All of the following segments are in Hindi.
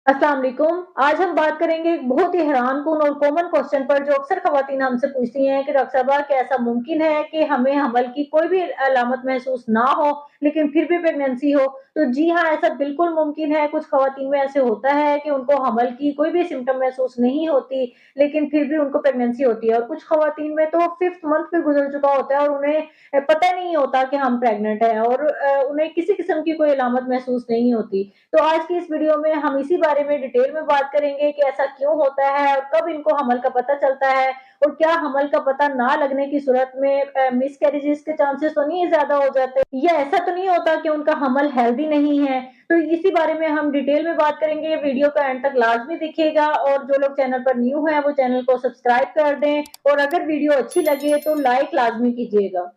अस्सलाम वालेकुम। आज हम बात करेंगे एक बहुत ही हैरानकुन और कॉमन क्वेश्चन पर जो अक्सर ख़वातीन हमसे पूछती हैं कि डॉक्टर साहबा क्या ऐसा मुमकिन है कि हमें हमल की कोई भी अलामत महसूस ना हो, लेकिन फिर भी प्रेगनेंसी हो? तो जी हाँ, ऐसा बिल्कुल मुमकिन है। कुछ ख़वातीन में ऐसे होता है कि उनको हमल की कोई भी सिम्पटम महसूस नहीं होती, लेकिन फिर भी उनको प्रेगनेंसी होती है और कुछ ख़वातीन में तो 5th मंथ भी गुज़र चुका होता है और उन्हें पता नहीं होता कि हम प्रेग्नेंट हैं और उन्हें किसी किस्म की कोई अलामत महसूस नहीं होती। तो आज की इस वीडियो में हम इसी बारे में डिटेल में बात करेंगे कि ऐसा क्यों होता है और कब इनको हमल का पता चलता है और क्या हमल का पता ना लगने की सूरत में मिसकैरेजेस के चांसेस तो नहीं ज़्यादा हो जाते या ऐसा तो नहीं होता कि उनका हमल हेल्दी नहीं है। तो इसी बारे में हम डिटेल में बात करेंगे। वीडियो का एंड तक लाजमी देखिएगा और जो लोग चैनल पर न्यू हैं वो चैनल को सब्सक्राइब कर दें और अगर वीडियो अच्छी लगे तो लाइक लाजमी कीजिएगा।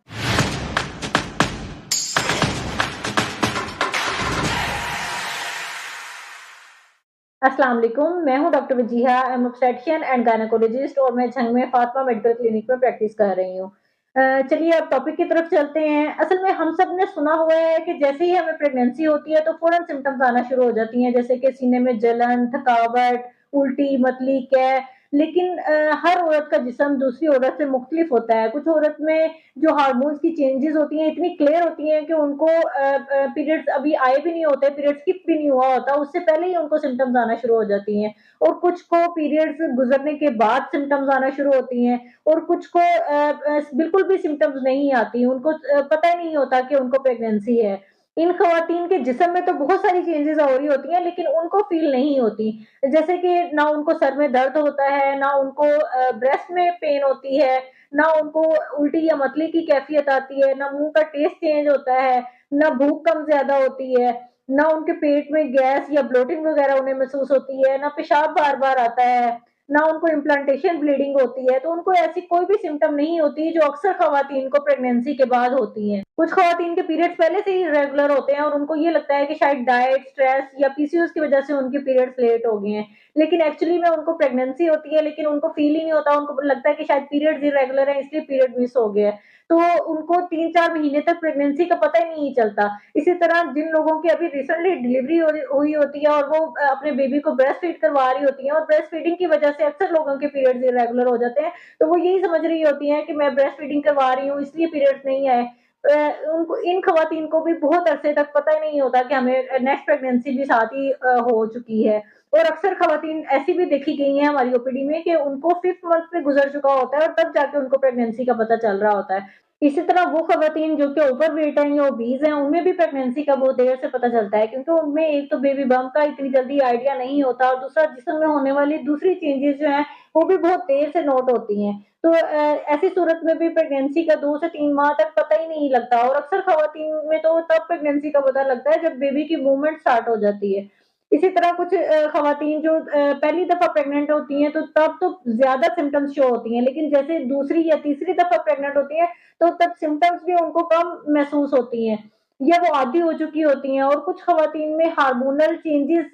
अस्सलाम वालेकुम, मैं हूँ doctor Wajiha, I am obstetrician and gynaecologist और मैं झंग में फातिमा मेडिकल क्लिनिक में प्रैक्टिस कर रही हूँ। चलिए अब टॉपिक की तरफ चलते हैं। असल में हम सब ने सुना हुआ है कि जैसे ही हमें प्रेगनेंसी होती है तो फ़ौरन सिम्पटम्स आना शुरू हो जाती हैं, जैसे कि सीने में जलन, थकावट, उल्टी, मतली, कै लेकिन हर औरत का जिस्म दूसरी औरत से मुख्तलिफ होता है। कुछ औरत में जो हार्मोन्स की चेंजेज़ होती हैं इतनी क्लियर होती हैं कि उनको पीरियड्स अभी आए भी नहीं होते, पीरियड स्किप भी नहीं हुआ होता, उससे पहले ही उनको सिम्पटम्स आना शुरू हो जाती हैं और कुछ को पीरियड्स गुज़रने के बाद सिम्पटम्स आना शुरू होती हैं और कुछ को बिल्कुल भी सिम्पटम्स नहीं आती, उनको पता ही नहीं होता कि उनको प्रेगनेंसी है। इन ख़वातीन के जिस्म में तो बहुत सारी चेंजेज़ हो रही होती हैं, लेकिन उनको फ़ील नहीं होती। जैसे कि ना उनको सर में दर्द होता है, ना उनको ब्रेस्ट में पेन होती है, ना उनको उल्टी या मतली की कैफियत आती है, ना मुँह का टेस्ट चेंज होता है, ना भूख कम ज़्यादा होती है, ना उनके पेट में गैस या ब्लोटिंग वग़ैरह उन्हें महसूस होती है, ना पेशाब बार-बार आता है, ना उनको इम्प्लांटेशन ब्लीडिंग होती है, तो उनको ऐसी कोई भी सिम्पटम नहीं होती जो अक्सर ख़वातीन को प्रेगनेंसी के बाद होती हैं। कुछ ख़वातीन के पीरियड्स पहले से ही इर्रेगुलर होते हैं और उनको ये लगता है कि शायद डाइट, स्ट्रेस या पीसीओएस की वज़ह से उनके पीरियड्स लेट हो गए हैं। लेकिन एक्चुअली में उनको प्रेगनेंसी होती है, लेकिन उनको फ़ील ही नहीं होता, उनको लगता है कि शायद पीरियड्स इर्रेगुलर हैं इसलिए पीरियड मिस हो गया है। तो उनको 3-4 महीने तक प्रेगनेंसी का पता ही नहीं चलता। इसी तरह जिन लोगों की अभी रिसेंटली डिलीवरी हुई होती है और वो अपने बेबी को ब्रेस्ट फीड करवा रही होती हैं और ब्रेस्ट फीडिंग की वज़ह से अक्सर लोगों के पीरियड्स इर्रेगुलर हो जाते हैं, तो वो यही समझ रही होती हैं कि मैं ब्रेस्ट फीडिंग करवा रही हूँ इसलिए पीरियड्स नहीं आए। उनको इन ख़वातीन को भी बहुत अरसे तक पता ही नहीं होता कि हमें नेक्स्ट प्रेगनेंसी भी साथ ही हो चुकी है और अक्सर ख़वातीन ऐसी भी देखी गई हैं हमारी ओपीडी में कि उनको 5th मंथ पे गुज़र चुका होता है और तब जाके उनको प्रेगनेंसी का पता चल रहा होता है। इसी तरह वो ख़वातीन जो कि ओवरवेट हैं या ओबीज़ हैं, उनमें भी प्रेगनेंसी का बहुत देर से पता चलता है क्योंकि उनमें एक तो बेबी बम्प का इतनी जल्दी आइडिया नहीं होता और दूसरा जिस्म में होने वाली दूसरी चेंजेज़ जो हैं, वो भी बहुत देर से नोट होती हैं। तो ऐसी सूरत में भी प्रेगनेंसी का 2 से 3 माह तक पता ही नहीं लगता और अक्सर ख़वातीन में तो तब प्रेगनेंसी का पता लगता है जब बेबी की मूवमेंट स्टार्ट हो जाती है। इसी तरह कुछ ख़वातीन जो पहली दफ़ा प्रेग्नेंट होती हैं तो तब तो ज़्यादा सिम्पटम्स शो होती हैं, लेकिन जैसे दूसरी या तीसरी दफ़ा प्रेग्नेंट होती हैं, तो तब सिम्पटम्स भी उनको कम महसूस होती हैं या वो आदी हो चुकी होती हैं और कुछ ख़वातीन में हार्मोनल चेंजेज़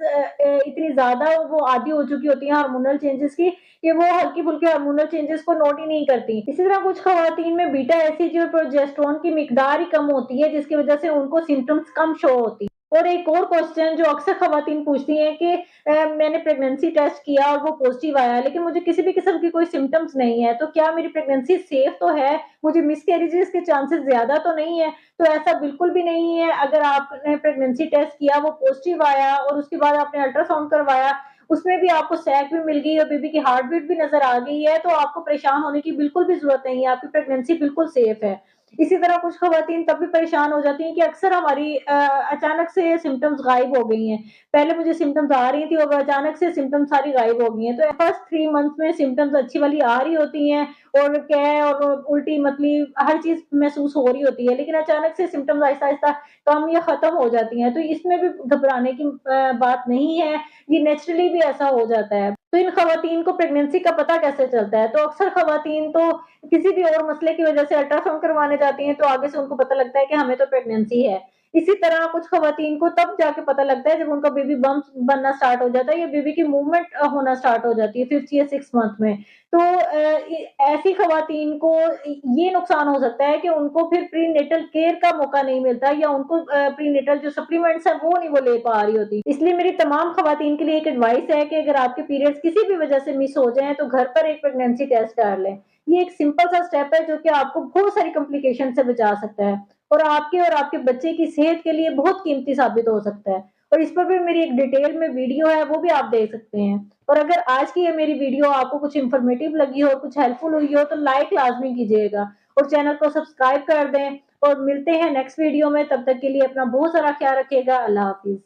इतनी ज़्यादा वो आदी हो चुकी होती हैं हार्मोनल चेंजेज़ की कि वो हल्की-फुल्की हार्मोनल चेंजेज़ को नोट ही नहीं करती। इसी तरह कुछ ख़वातीन में बीटा एसीजी और प्रोजेस्टेरोन की मिकदार ही कम होती है, जिसकी वज़ह से उनको सिम्पटम्स कम शो होती हैं। और एक और क्वेश्चन जो अक्सर ख़वातीन पूछती हैं कि मैंने प्रेगनेंसी टेस्ट किया और वो पॉज़िटिव आया, लेकिन मुझे किसी भी किस्म की कोई सिम्पटम्स नहीं है, तो क्या मेरी प्रेगनेंसी सेफ तो है? मुझे मिसकैरेजेस के चांसेस ज़्यादा तो नहीं है? तो ऐसा बिल्कुल भी नहीं है। अगर आपने प्रेगनेंसी टेस्ट किया, वो पॉज़िटिव आया और उसके बाद आपने अल्ट्रासाउंड करवाया, उसमें भी आपको सैक भी मिल गई और बेबी की हार्ट बीट भी नज़र आ गई है, तो आपको परेशान होने की बिल्कुल भी ज़रूरत नहीं है, आपकी प्रेगनेंसी बिल्कुल सेफ है। इसी तरह कुछ ख़वातीन तब भी परेशान हो जाती हैं कि अक्सर हमारी अचानक से सिम्पटम्स गायब हो गई हैं। पहले मुझे सिम्पटम्स आ रही थी और अचानक से सिम्पटम्स सारी गायब हो गई हैं। तो फर्स्ट 3 मंथ्स में सिम्पटम्स अच्छी वाली आ रही होती हैं और कै और उल्टी मतली हर चीज़ महसूस हो रही होती है, लेकिन अचानक से सिम्पटम्स आहिस्ता-आहिस्ता कम या ख़त्म हो जाती हैं। तो इसमें भी घबराने की बात नहीं है, ये नेचुरली भी ऐसा हो जाता है। तो इन ख़वातीन को प्रेगनेंसी का पता कैसे चलता है? तो अक्सर ख़वातीन तो किसी भी और मसले की वजह से अल्ट्रासाउंड करवाने जाती हैं, तो आगे से उनको पता लगता है कि हमें तो प्रेगनेंसी है। इसी तरह कुछ खवातीन को तब जाके पता लगता है जब उनका बेबी बम्प बनना स्टार्ट हो जाता है या बेबी की मूवमेंट होना स्टार्ट हो जाती है 5th या 6th मंथ में। तो ऐसी खवातीन को ये नुकसान हो सकता है कि उनको फिर प्रीनेटल केयर का मौका नहीं मिलता या उनको प्रीनेटल जो सप्लीमेंट्स हैं वो नहीं वो ले पा रही होती। इसलिए मेरी तमाम खवातीन के लिए एक एडवाइस है कि अगर आपके पीरियड्स किसी भी वजह से मिस हो जाएँ तो घर पर एक प्रेगनेंसी टेस्ट कर लें। ये एक सिंपल सा स्टेप है जो कि आपको बहुत सारी कॉम्प्लिकेशन से बचा सकता है और आपके बच्चे की सेहत के लिए बहुत कीमती साबित हो सकता है। और इस पर भी मेरी एक डिटेल में वीडियो है, वो भी आप देख सकते हैं। और अगर आज की ये मेरी वीडियो आपको कुछ इन्फॉर्मेटिव लगी हो, कुछ हेल्पफुल हुई हो, तो लाइक लाज़मी कीजिएगा और चैनल को सब्सक्राइब कर दें और मिलते हैं नेक्स्ट वीडियो में। तब तक के लिए अपना बहुत सारा ख्याल रखिएगा। अल्लाह हाफ़िज़।